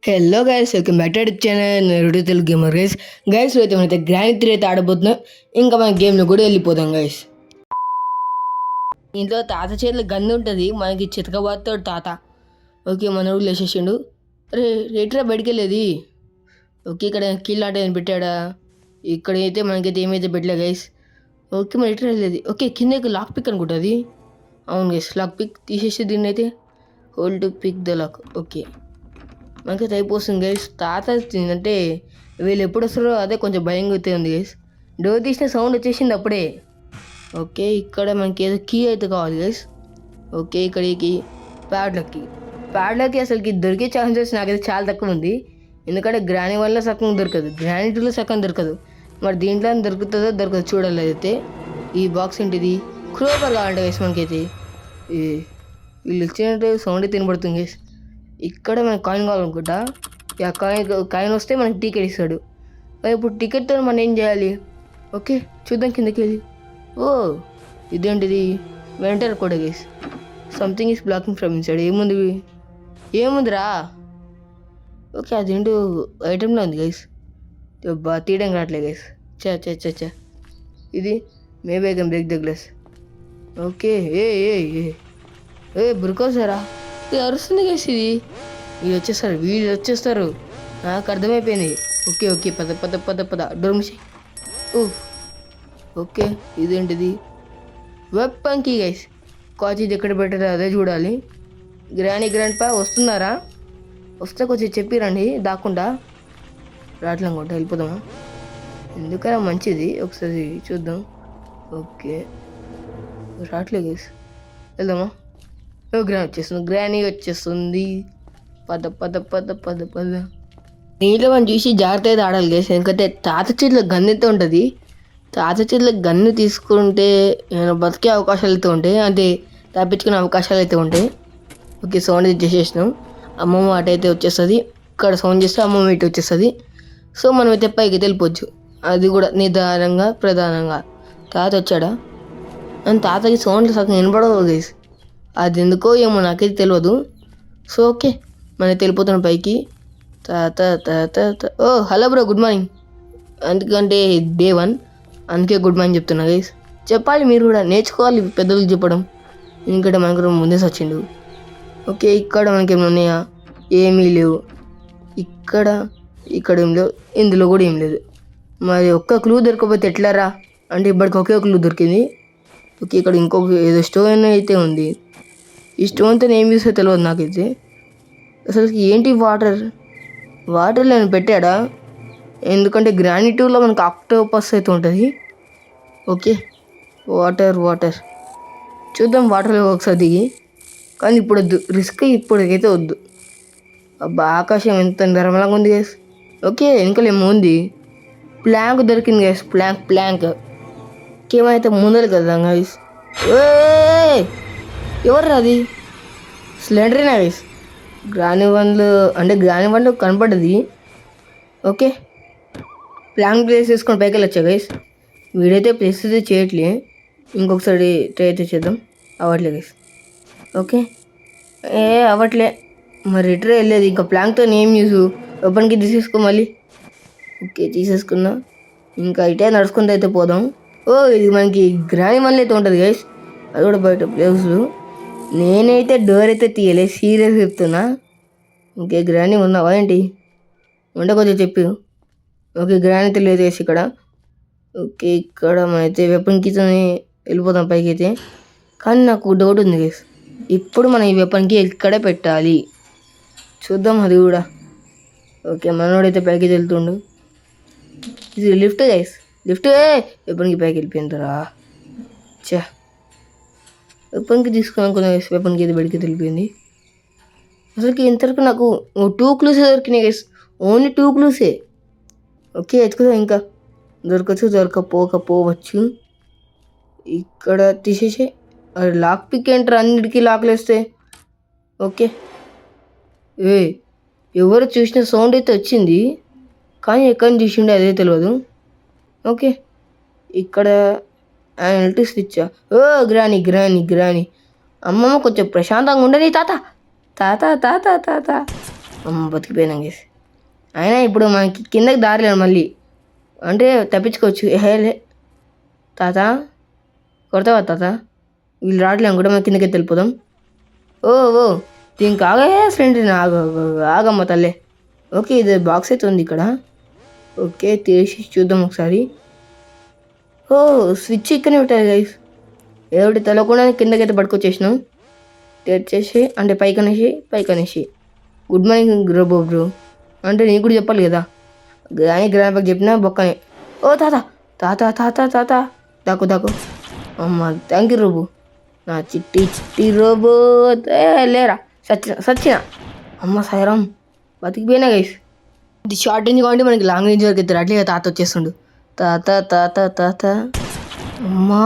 Hello guys, welcome back to our channel ready Telugu gamer guys. అయితే మనమైతే grand 3 అయితే ఆడబోతున్నాం. ఇంకా మన గేమ్లో కూడా వెళ్ళిపోదాం గైస్. ఇంట్లో తాత చేతిలో గన్ను ఉంటుంది, మనకి చితకబాతాడు తాత. ఓకే, మనోడు లేచేసిండు. అరే రేట్రా బయటికి వెళ్ళేది. ఓకే, ఇక్కడ కిల్ ఆట ఏమైనా పెట్టాడా? ఇక్కడైతే మనకైతే ఏమైతే పెట్టలే గైస్. ఓకే, మన రిటర్న్ వెళ్ళేది. ఓకే, కింద లాక్ పిక్ అనుకుంటుంది. అవును గైస్, లాక్ పిక్ తీసేసి దీన్ని అయితే hold to pick the lock. Okay, మనకైతే అయిపోతుంది గైస్. తాత అంటే వీళ్ళు ఎప్పుడు వస్తారో అదే కొంచెం భయంగా అయితే ఉంది గైస్. డోర్ తీసిన సౌండ్ వచ్చేసింది అప్పుడే. ఓకే, ఇక్కడ మనకి ఏదో కీ అయితే కావాలి గైస్. ఓకే, ఇక్కడ ఈ కీ ప్యాడ్లకి అసలుకి దొరికే ఛాన్సెస్ నాకైతే చాలా తక్కువ ఉంది. ఎందుకంటే గ్రానీ వల్ల సగం దొరకదు, గ్రానీ టూలో సగం దొరకదు. మరి దీంట్లో దొరుకుతుందో దొరకదు చూడాలి. అయితే ఈ బాక్స్ ఏంటిది? క్రోబర్ కావాలంటే గైస్ మనకైతే. వీళ్ళు ఇచ్చినట్టు సౌండ్ అయితే వినబడుతుంది గైస్. ఇక్కడ మనకు కాయిన్ కావాలనుకుంటా. ఆ కాయిన్ వస్తే మనకి టికెట్ ఇస్తాడు. ఇప్పుడు టికెట్తో మనం ఏం చేయాలి? ఓకే, చూద్దాం కిందకి వెళ్ళి. ఓ ఇదేంటిది? వెంటర్ కూడా guys. Something is blocking from inside. ఏముందిరా? ఓకే, అదేంటో ఐటెంలో ఉంది గైస్. తీయడం రావట్లేదు గైస్. చ ఇది maybe I can break the glass. Okay, ఏ బురుకోసారా? ఇది అరుస్తుంది గైస్. వీళ్ళు వచ్చేస్తారు నాకు అర్థమైపోయింది. ఓకే, పద డోర్ మిషి. ఓకే, ఇదేంటిది? Weapon key guys. కాచి ఎక్కడ పెట్టారో అదే చూడాలి. గ్రాండ్ పా వస్తున్నారా? వస్తే కొంచెం చెప్పిరండి. దాక్కుండా రాట్లనుకుంటా, వెళ్ళిపోదామా? ఎందుకైనా మంచిది, ఒకసారి చూద్దాం. ఓకే, రాట్లే గైస్, వెళ్దామా? గ్రానీ వచ్చేస్తుంది. పద. నీళ్ళు మనం చూసి జాగ్రత్త అయితే ఆడాలి గైస్. ఎందుకంటే తాత చేతిలో గన్ను అయితే ఉంటుంది. తాత చేతిలో గన్ను తీసుకుంటే బతికే అవకాశాలు అయితే ఉంటాయి, అంటే తప్పించుకునే అవకాశాలు అయితే ఉంటాయి. ఓకే, సౌండ్ అయితే చేసేసినాం. అమ్మమ్మ అటైతే వచ్చేస్తుంది. ఇక్కడ సౌండ్ చేస్తే అమ్మమ్మ ఇటు వచ్చేస్తుంది. సో మనం అయితే పైకి వెళ్ళిపోవచ్చు. అది కూడా నిదానంగా ప్రధానంగా. తాత వచ్చాడా? అని తాతకి సౌండ్ సగం వినపడవు గైస్. అది ఎందుకో ఏమో నాకైతే తెలియదు. సో ఓకే, మనం వెళ్ళిపోతున్నాం పైకి. ఓ హలో బ్రో, గుడ్ మార్నింగ్. ఎందుకంటే డే 1, అందుకే గుడ్ మార్నింగ్ చెప్తున్నా గైస్. చెప్పాలి, మీరు కూడా నేర్చుకోవాలి పెద్దలకు చెప్పడం. ఎందుకంటే మనకు ముందే వచ్చిండు. ఓకే, ఇక్కడ మనకి ఏమైనా ఉన్నాయా? ఏమీ లేవు. ఇక్కడ ఏం లేవు, ఇందులో కూడా ఏం లేదు. మరి ఒక్క క్లూ దొరకకపోతే ఎట్లారా? అంటే ఇప్పటికి ఒకే క్లూ దొరికింది. ఓకే, ఇక్కడ ఇంకొక ఏదో స్టోన్ అయితే ఉంది. ఈ స్టోన్తో ఏం చూస్తే తెలియదు నాకైతే. అసలు ఏంటి వాటర్లో నేను పెట్టాడా? ఎందుకంటే గ్రానీ టూలో మనకు ఆక్టోపస్ అయితే ఉంటుంది. ఓకే, వాటర్ చూద్దాం. వాటర్లో ఒకసారి దిగి, కానీ ఇప్పుడు వద్దు, రిస్క్ ఇప్పటికైతే వద్దు. అబ్బా, ఆకాశం ఎంత నిర్మలంగా ఉంది గైస్. ఓకే, వెనకలేమో ఉంది. ప్లాంక్ దొరికింది గైస్. ప్లాంక్ ఏమైతే ముందర కదా గైస్. ఎవరు అది? స్లెండరేనా గైస్? గ్రానీ వన్లో కనపడ్డది. ఓకే, ప్లాంక్ ప్లేస్ చేసుకొని పైకి వెళ్ళొచ్చా గైస్? వీడైతే ప్లేస్ అయితే చేయట్లే. ఇంకొకసారి ట్రై అయితే చేద్దాం. అవ్వట్లే గైస్. ఓకే, అవ్వట్లే. మరి రిటర్న్ వెళ్ళేది. ఇంకా ప్లాంక్తో ఏం యూస్? ఓపెన్కి తీసేసుకో మళ్ళీ. ఓకే, తీసేసుకున్నా. ఇంకా ఇటే నడుచుకుంటూ అయితే పోదాం. ఇది మనకి గ్రానీ వన్లో అయితే ఉంటుంది గైస్. అది కూడా బయట ప్లేస్లు. నేనైతే డోర్ అయితే తీయలే, సీరియస్ చెప్తున్నా. ఓకే, గ్రానీ ఉన్నావా ఏంటి? ఉంటే కొంచెం చెప్పు. ఓకే, గ్రానీ తెలియదు గైస్ ఇక్కడ. ఓకే, ఇక్కడ మనమైతే వెపన్ కీతో వెళ్ళిపోతాం పైకి అయితే. కానీ నాకు డౌట్ ఉంది గైస్, ఇప్పుడు మనం ఈ వెపన్కి ఇక్కడే పెట్టాలి. చూద్దాం అది కూడా. ఓకే, మనోడైతే పైకి వెళ్తుండు. ఇది లిఫ్ట్ గైస్, లిఫ్ట్. వెపన్కి పైకి వెళ్ళిపోయిందరా. వెపన్కి తీసుకున్నాను గైస్. వెపన్కి అయితే బయటికి వెళ్ళిపోయింది. అసలుకి ఇంతవరకు నాకు 2 క్లూసే దొరికినాయి గైస్. ఓన్లీ 2 క్లూసే. ఓకే, ఎత్తుకుదాం. ఇంకా దొరకపోవచ్చు. ఇక్కడ తీసేసే. అది లాక్ పిక్ ఏంటారు? అన్నిటికీ లాక్లు వేస్తే. ఓకే, ఎవరు చూసిన సౌండ్ అయితే వచ్చింది, కానీ ఎక్కడి నుంచి చూసిండే అదే తెలియదు. ఓకే, ఇక్కడ ఎలక్ట్రిక్ స్విచ్చా? గ్రానీ. అమ్మమ్మ కొంచెం ప్రశాంతంగా ఉండని తాత. బతికిపోయినాం గేసి. అయినా ఇప్పుడు మనకి కిందకి దారి లేదు మళ్ళీ, అంటే తప్పించుకోవచ్చు. హేలే తాత, కొడతావా తాత? వీళ్ళు రావట్లేము కూడా మనం కిందకి వెళ్ళిపోదాం. ఓ ఓ దీనికి ఆగే ఫ్రెండ్, ఆగమ్మ తల్లే. ఓకే, ఇది బాక్స్ అయితే ఉంది ఇక్కడ. ఓకే, తీసి చూద్దాం ఒకసారి. ఓ స్విచ్ ఇక్కడనే ఉంటుంది గైస్. ఏమిటి తెలియకుండా కిందకైతే పట్టుకొచ్చేసినాం. తెచ్చేసి అంటే పైకనేసి గుడ్ మార్నింగ్ రోబో బ్రో అంటే నీకు కూడా చెప్పాలి కదా. కానీ గ్రాండ్పాకి చెప్పినా బొక్కనే. ఓ తాత తాత తాత తాత దాకు దాకు. అమ్మ థ్యాంక్ యూ రోబో, నా చిట్టి రోబో. లేరా సచ్చిన. అమ్మ సాయిరామ్, బతికిపోయినా గైస్. ఇది షార్ట్ రేంజ్ కాబట్టి మనకి లాంగ్ రేంజ్ వరకు ఎత్తారు. అట్లే తాత వచ్చేస్తుండు. తాత తాత తాత. అమ్మా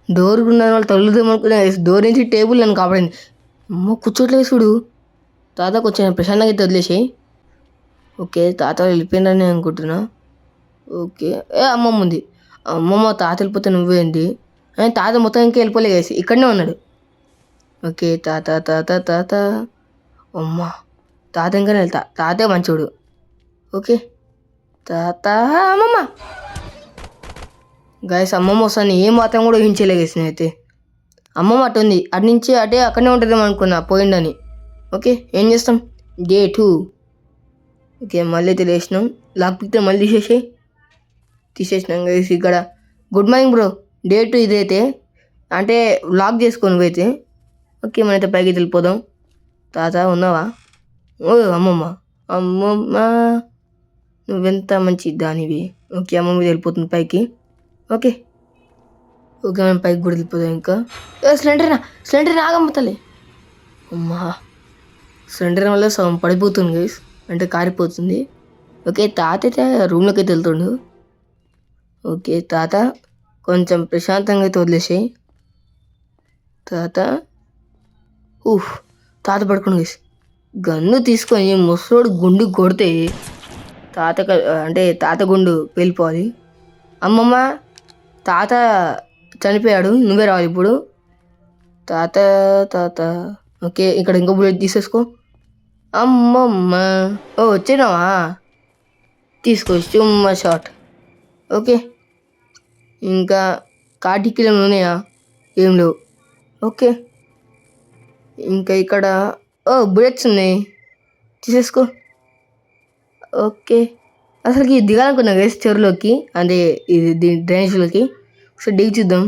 డోర్ ఉన్న వాళ్ళు తగులుదామనుకునే డోర్ నుంచి టేబుల్ నన్ను కాపాడింది. అమ్మ కూర్చోట్లేదు చూడు. తాత కొంచెం ప్రశాంతంగా అయితే వదిలేసి. ఓకే, తాత వెళ్ళిపోయిందని అనుకుంటున్నా. ఓకే, అమ్మమ్మ ఉంది. అమ్మమ్మ తాత వెళ్ళిపోతే నువ్వేంటి? తాత మొత్తం ఇంకా వెళ్ళిపోలే వేసి ఇక్కడనే ఉన్నాడు. ఓకే, తాత తాత తాత. అమ్మ తాత ఇంకా వెళ్తా. తాతే మంచోడు. ఓకే తాత. అమ్మమ్మ గాయస్, అమ్మమ్మ వస్తాను ఏం మాత్రం కూడా ఊహించలే గేసి నేనైతే. అమ్మమ్మ అటు ఉంది, అటు నుంచి అటే అక్కడనే ఉంటుందేమో అనుకున్నా పోయిండని. ఓకే, ఏం చేస్తాం. డే 2. ఓకే, మళ్ళీ అయితే లేచినాం. లాక్ పిక్తే మళ్ళీ తీసేసినాం గైస్. ఇక్కడ గుడ్ మార్నింగ్ బ్రో. డే 2 ఇదైతే, అంటే లాక్ చేసుకో నువ్వైతే. ఓకే, మనైతే పైకి వెళ్ళిపోదాం. తాత ఉన్నావా? ఓ అమ్మమ్మ నువ్వెంత మంచి దానివి. ఓకే, అమ్మమ్మ వెళ్ళిపోతుంది పైకి. ఓకే మనం పైకి కూడా వెళ్ళిపోదాం. ఇంకా సిలిండర్ ఆగమ్మ తల్లి. అమ్మా సిలిండర్ వల్ల సగం పడిపోతుంది గైస్, అంటే కారిపోతుంది. ఓకే, తాత అయితే రూమ్లోకి అయితే వెళ్తుండు. ఓకే తాత కొంచెం ప్రశాంతంగా అయితే వదిలేసాయి. తాత తాత పడుకోండి గైస్. గన్ను తీసుకొని ముసలోడు గుండు కొడితే తాత గుండు వెళ్ళిపోవాలి. అమ్మమ్మ తాత చనిపోయాడు, నువ్వే రావాలి ఇప్పుడు. తాత తాత. ఓకే, ఇక్కడ ఇంకో బుల్లెట్ తీసేసుకో. అమ్మమ్మ వచ్చినావా? తీసుకో చుమ్మా షాట్. ఓకే, ఇంకా కాటికీలు ఉన్నాయా? ఏం లేవు. ఓకే, ఇంకా ఇక్కడ బుల్లెట్స్ ఉన్నాయి, తీసేసుకో. ఓకే, అసలుకి దిగాలనుకున్నా వేసి చెరువులోకి, అంటే ఇది డ్రైనేజ్లోకి. ఒకసారి దిగి చూద్దాం.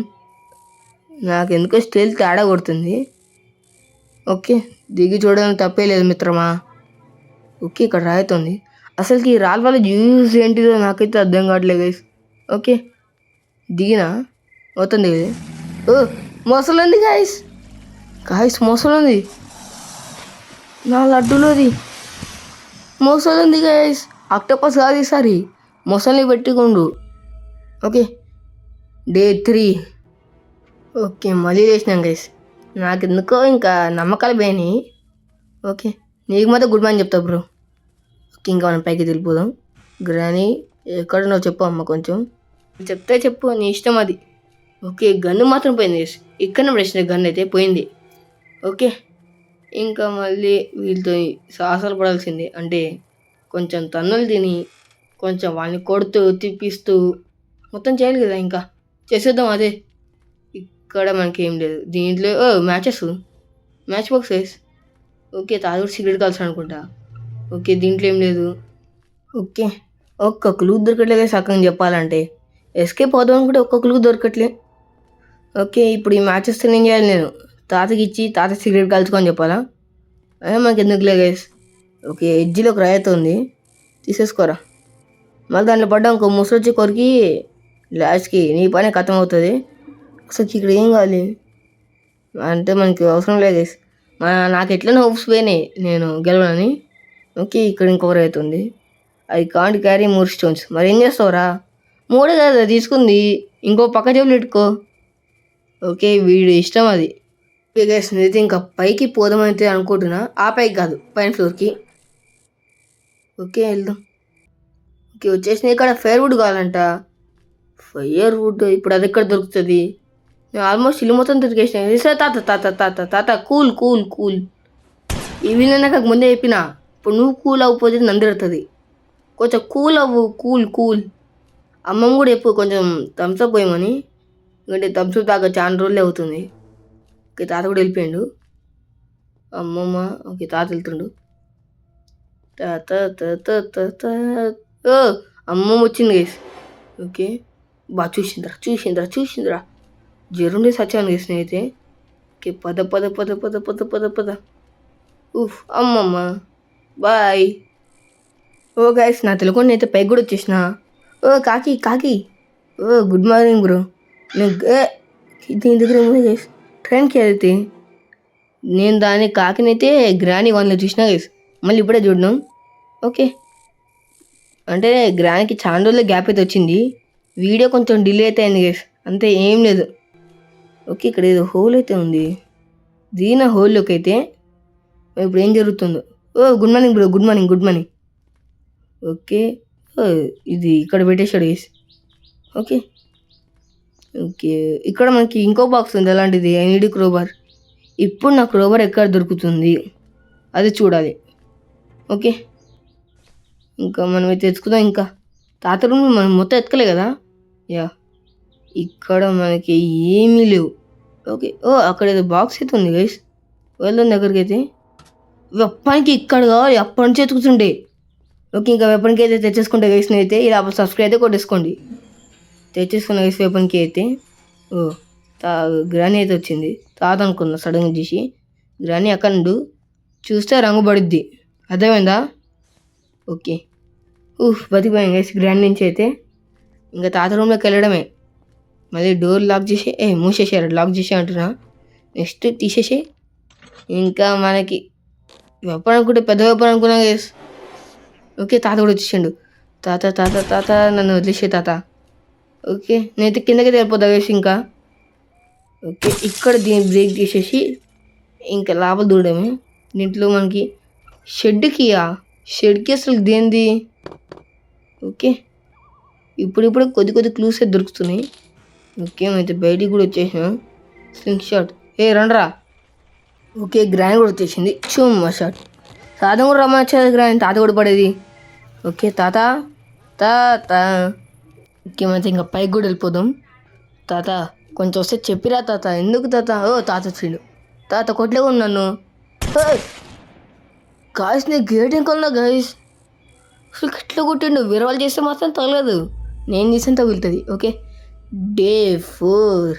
నాకు ఎందుకో స్టైల్ తేడా కొడుతుంది. ఓకే, దిగి చూడడం తప్పే లేదు మిత్రమా. ఓకే, ఇక్కడ రాయితుంది. అసలుకి ఈ రాళ్ళ వల్ల యూజ్ ఏంటిదో నాకైతే అర్థం కావట్లేదు గైస్. ఓకే దిగినా మొత్తం దిగేది. మొసలుంది గాయస్ మొసలుంది నా లడ్డూలోది. మొసలుంది గాయస్, ఆక్టోపస్ కాదు ఈసారి, మొసల్ని పెట్టుకోండు. Okay day 3. ఓకే మళ్ళీ లేచినాం గైస్. నాకు ఎందుకో ఇంకా నమ్మకాలు పోయినాయి. ఓకే, నీకు మాత్రం గుడ్ మార్నింగ్ చెప్తా బ్రో. ఓకే, ఇంకా మనం పైకి వెళ్ళిపోదాం. గ్రానీ ఎక్కడున్నావు చెప్పు అమ్మ, కొంచెం చెప్తే చెప్పు, నీ ఇష్టం అది. ఓకే, గన్ను మాత్రం పోయింది గైస్. ఇక్కడ పడేసిన గన్ను అయితే పోయింది. ఓకే, ఇంకా మళ్ళీ వీళ్ళతో సాహసాలు పడాల్సిందే. అంటే కొంచెం తన్నులు తిని కొంచెం వాళ్ళని కొడుతూ తిప్పిస్తూ మొత్తం చేయాలి కదా. ఇంకా చేసేద్దాం అదే. ఇక్కడ మనకి ఏం లేదు దీంట్లో. Match boxes. ఓకే, తాజా సిగరెట్ కాల్సిన అనుకుంటా. ఓకే, దీంట్లో ఏం లేదు. ఓకే, ఒక్క క్లూ దొరకట్లేదు సగం చెప్పాలంటే. ఎస్కేప్ అవుదాం అనుకుంటే ఒక్క క్లూ దొరకట్లే. ఓకే, ఇప్పుడు ఈ మ్యాచెస్ ఏం చేయాలి? నేను తాతకి ఇచ్చి తాత సిగరెట్ కాల్చుకొని చెప్పాలా? అదే మనకి ఎందుకులే గైస్. ఓకే, ఎడ్జిలో ఒక రాయిత ఉంది, తీసేసుకోరా. మళ్ళీ దాంట్లో పడ్డా ఇంకో ముసలొచ్చి కొరికి లాస్ట్కి నీ పని ఖతం అవుతుంది. అసలు ఇక్కడ ఏం కావాలి అంటే మనకి అవసరం లేదు గైస్. నాకు ఎట్లనే హోప్స్ పోయినాయి నేను గెలవనని. ఓకే, ఇక్కడ ఇంకొకరు అవుతుంది. I can't carry 3 stones. మరి ఏం చేస్తావురా? 3 కదా తీసుకుంది, ఇంకో పక్క జేబులు పెట్టుకో. ఓకే, వీడు ఇష్టం అది. ఓకే గైస్, నేనైతే ఇంకా పైకి పోదామైతే అనుకుంటున్నా. ఆ పైకి కాదు, పైన ఫ్లోర్కి. ఓకే వెళ్దాం. ఓకే వచ్చేసిన. ఇక్కడ ఫైర్వుడ్ కావాలంట. ఫైర్వుడ్ ఇప్పుడు అది ఎక్కడ దొరుకుతుంది? నేను ఆల్మోస్ట్ ఇల్లు మొత్తం తిరిగేసిన. తాత తాత తాత తాత కూల్ కూల్ కూల్. ఈ వీళ్ళని నాకు ముందే చెప్పిన ఇప్పుడు నువ్వు కూల్ అవ్వకపోతే నందిరుతుంది. కొంచెం కూల్ అవ్వు, కూల్. అమ్మమ్మ కూడా ఎప్పుడు కొంచెం థమ్స్అప్ పోయమని, ఎందుకంటే థమ్స్అప్ తాగా చాలా రోజులే అవుతుంది. ఓకే, తాత కూడా వెళ్ళిపోయాడు. అమ్మమ్మ ఓకే, తాత వెళ్తుండు. తాత తాత తాత ఓ అమ్మమ్మ వచ్చింది గైస్. ఓకే, బాగా చూసిందిరా జరుండే సచ్చాను గైస్ నేనైతే. ఓకే, పద. అమ్మమ్మ బాయ్. ఓ గైస్, నా తెలుగుని అయితే పైకి కూడా వచ్చేసిన. ఓ కాకి ఓ గుడ్ మార్నింగ్ బ్రో. దీని దగ్గర ఏమో గైస్ ట్రైన్కి వెళ్తే నేను దాని కాకినైతే గ్రాని వన్లో చూసినా గైస్, మళ్ళీ ఇప్పుడే చూడను. ఓకే, అంటే గ్రానికి చాలా రోజుల గ్యాప్ అయితే వచ్చింది. వీడియో కొంచెం డిలే అయితే అయింది గైస్, అంతే, ఏం లేదు. ఓకే, ఇక్కడ ఏదో హోల్ అయితే ఉంది. దీని హోల్లోకి అయితే ఇప్పుడు ఏం జరుగుతుందో. ఓ good morning bro, good morning. Okay, ఇది ఇక్కడ పెట్టేశాడు గైస్. ఓకే, ఇక్కడ మనకి ఇంకో బాక్స్ ఉంది అలాంటిది, ఐనిడి క్రోబార్. ఇప్పుడు నా క్రోబార్ ఎక్కడ దొరుకుతుంది అది చూడాలి. ఓకే, ఇంకా మనమైతే ఎత్తుకుదాం. ఇంకా తాత రూమ్ మనం మొత్తం ఎత్తుకలే కదా. ఇక్కడ మనకి ఏమీ లేవు. ఓకే, అక్కడ ఏదో బాక్స్ అయితే ఉంది గైస్, వెళ్దాం దగ్గరికి అయితే. వెప్పనికి ఇక్కడ కావాలి, అప్పటి నుంచి ఎత్తుకుతుండే. ఓకే, ఇంకా వెపన్కి అయితే తెచ్చేసుకుంటే గైస్ అయితే. ఇలా సబ్స్క్రైబ్ అయితే కొట్టేసుకోండి. తెచ్చేసుకున్న గైస్ వెపన్కి అయితే. గ్రాని అయితే వచ్చింది. తాత అనుకున్నా సడన్గా చూసి. గ్రాని అక్కడ నుండు చూస్తే రంగు పడుద్ది, అర్థమైందా? ఓకే, బతికిపోయాం గైస్ గ్రాండ్ నుంచి అయితే. ఇంకా తాత రూమ్లోకి వెళ్ళడమే. మళ్ళీ డోర్ లాక్ చేసి మూసేసారు, లాక్ చేసే అంటున్నా. నెక్స్ట్ తీసేసి ఇంకా మనకి వెపన్ అనుకుంటే పెద్ద వెపన్ అనుకున్నా గైస్. ఓకే, తాత కూడా వచ్చేసిండు. తాత నన్ను వదిలేసే తాత. ఓకే, నేనైతే కిందకి వెళ్ళిపోతా గైస్. ఇంకా ఓకే, ఇక్కడ దీన్ని బ్రేక్ తీసేసి ఇంకా లోపల దూడమే. దీంట్లో మనకి షెడ్కి అసలు దేంది. ఓకే, ఇప్పుడు కొద్ది క్లూస్ అయితే దొరుకుతున్నాయి. ఓకే, అయితే బయటికి కూడా వచ్చేసాం. స్లింగ్ షాట్, రండ్రా. ఓకే, గ్రాండ్ కూడా వచ్చేసింది. చుమ్మా షాట్. తాత కూడా రమ్మని గ్రాండ్, తాత కూడా పడేది. ఓకే, తాత ఓకే, అయితే ఇంకా పైకి కూడా వెళ్ళిపోదాం. తాత కొంచెం వస్తే చెప్పిరా తాత. ఎందుకు తాత? తాత వచ్చిండు. తాత కొట్లే ఉన్నాను గాయస్. నేను గేట్ ఇంకొన్నా గాయస్. అసలు ఎట్లా కొట్టిండు, వేరే వాళ్ళు చేస్తే మాత్రం తగలేదు, నేను చేస్తే తగులుతుంది. Okay, day 4.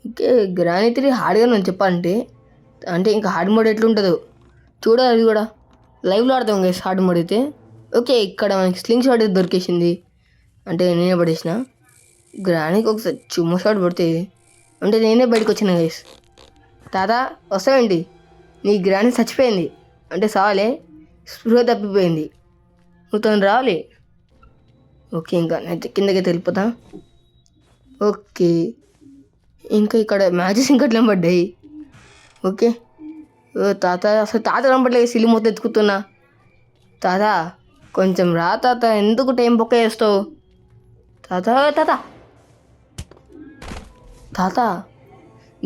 ఓకే, గ్రాని 3 హార్డ్గా నేను చెప్పాలంటే, అంటే ఇంకా హార్డ్ మోడ్ ఎట్లుంటుందో చూడాలి. అది కూడా లైవ్లో ఆడతాం గైస్ హార్డ్ మోడ్ అయితే. ఓకే, ఇక్కడ మనకి స్లింగ్ షాట్ అయితే దొరికేసింది, అంటే నేనే పడేసిన. గ్రానికి ఒకసారి చుమ్మ షాట్ పడితే అంటే నేనే బయటకు వచ్చిన గైస్. తాత వస్తావేంటి? నీ గ్రాని చచ్చిపోయింది అంటే సావాలే, స్పృహ తప్పిపోయింది, నువ్వు తను రావాలి. ఓకే, ఇంకా నేను కిందకి వెళ్ళిపోతా. ఓకే, ఇంకా ఇక్కడ మ్యాచెస్ ఇంకా ఎట్లా పడ్డాయి. ఓకే, తాత అసలు తాత కనపడలేదు, సిలి మొత్తం ఎత్తుకుతున్నా. తాత కొంచెం రా తాత, ఎందుకు టైం బొక్క చేస్తావు? తాత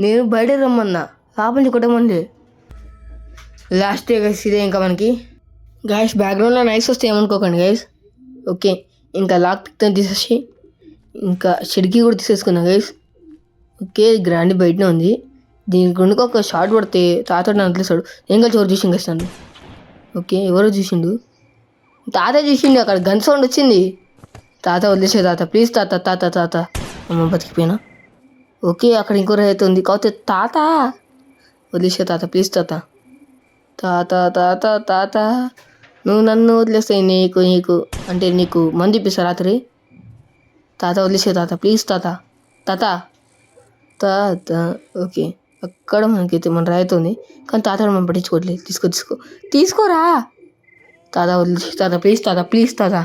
నేను బయట రమ్మన్నా, లోపలికి కొట్టమంది. లాస్ట్ గైస్ ఇదే ఇంకా మనకి. గైస్ బ్యాక్గ్రౌండ్లో నైస్ వస్తే ఏమనుకోకండి గైస్. ఓకే, ఇంకా లాక్ పిక్తో తీసేసి ఇంకా షెడ్కి కూడా తీసేసుకున్నా గైస్. ఓకే, గ్రాండ్ బయటనే ఉంది. దీని గుండెకి ఒక షార్ట్ పడితే తాత నన్ను వదిలేస్తాడు. ఏం కలిసి ఎవరు చూసిండు గైస్తాను. ఓకే, ఎవరో చూసిండు, తాత చూసిండు. అక్కడ గన్ సౌండ్ వచ్చింది. తాత వదిలేసే తాత, ప్లీజ్ తాత. అమ్మ బతికిపోయినా. ఓకే, అక్కడ ఇంకో రైతు ఉంది కాకపోతే తాత వదిలేసే తాత, ప్లీజ్ తాత. నువ్వు నన్ను వదిలేస్తాయి, నీకు అంటే నీకు మంది ఇప్పిస్తా రాత్రి. తాత వదిలేసే తాత, ప్లీజ్ తాత. ఓకే, అక్కడ మనకైతే మన రైతు ఉంది కానీ తాత మనం పట్టించుకోవట్లేదు. తీసుకోరా తాత, వదిలేసి తాత, ప్లీజ్ తాత.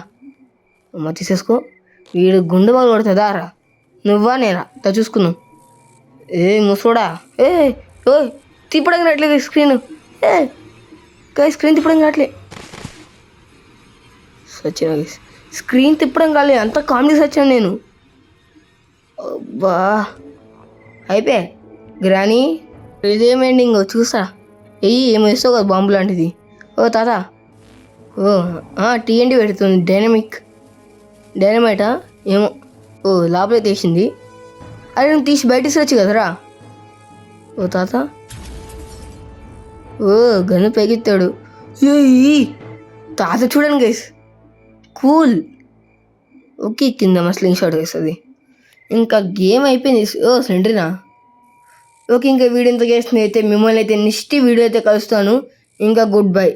అమ్మ తీసేసుకో. వీడు గుండె వాళ్ళు కొడుతుందా రా, నువ్వా నేనా చూసుకున్నావు. ముసోడా తిప్పడానికి రావట్లేదు స్క్రీన్. స్క్రీన్ తిప్పడం కావట్లే, సచ్చిన స్క్రీన్ తిప్పడం కాలే, అంత కామెడీ సచ్చాను నేను. అబ్బా అయిపోయా. గ్రాని ఇదేం ఎండింగ్ చూసా, ఏమో వేస్తావు కదా బాంబు లాంటిది. ఓ తాత ఓ టీఎండి పెడుతుంది డైనమైటా ఏమో ఓ లోపలే తీసింది. అరే నువ్వు తీసి బయట తీసుకొచ్చు కదరా. ఓ తాత ఓ గన్ను పెగిస్తాడు. తాత చూడండి గైస్ కూల్. ఓకే కింద మా స్లింగ్ షాట్ వేస్తుంది. ఇంకా గేమ్ అయిపోయింది. ఓ సెంట్రీనా. ఓకే ఇంకా వీడియో ఎంత చేస్తుంది అయితే మిమ్మల్ని అయితే నెక్స్ట్ వీడియో అయితే కలుస్తాను. ఇంకా గుడ్ బై.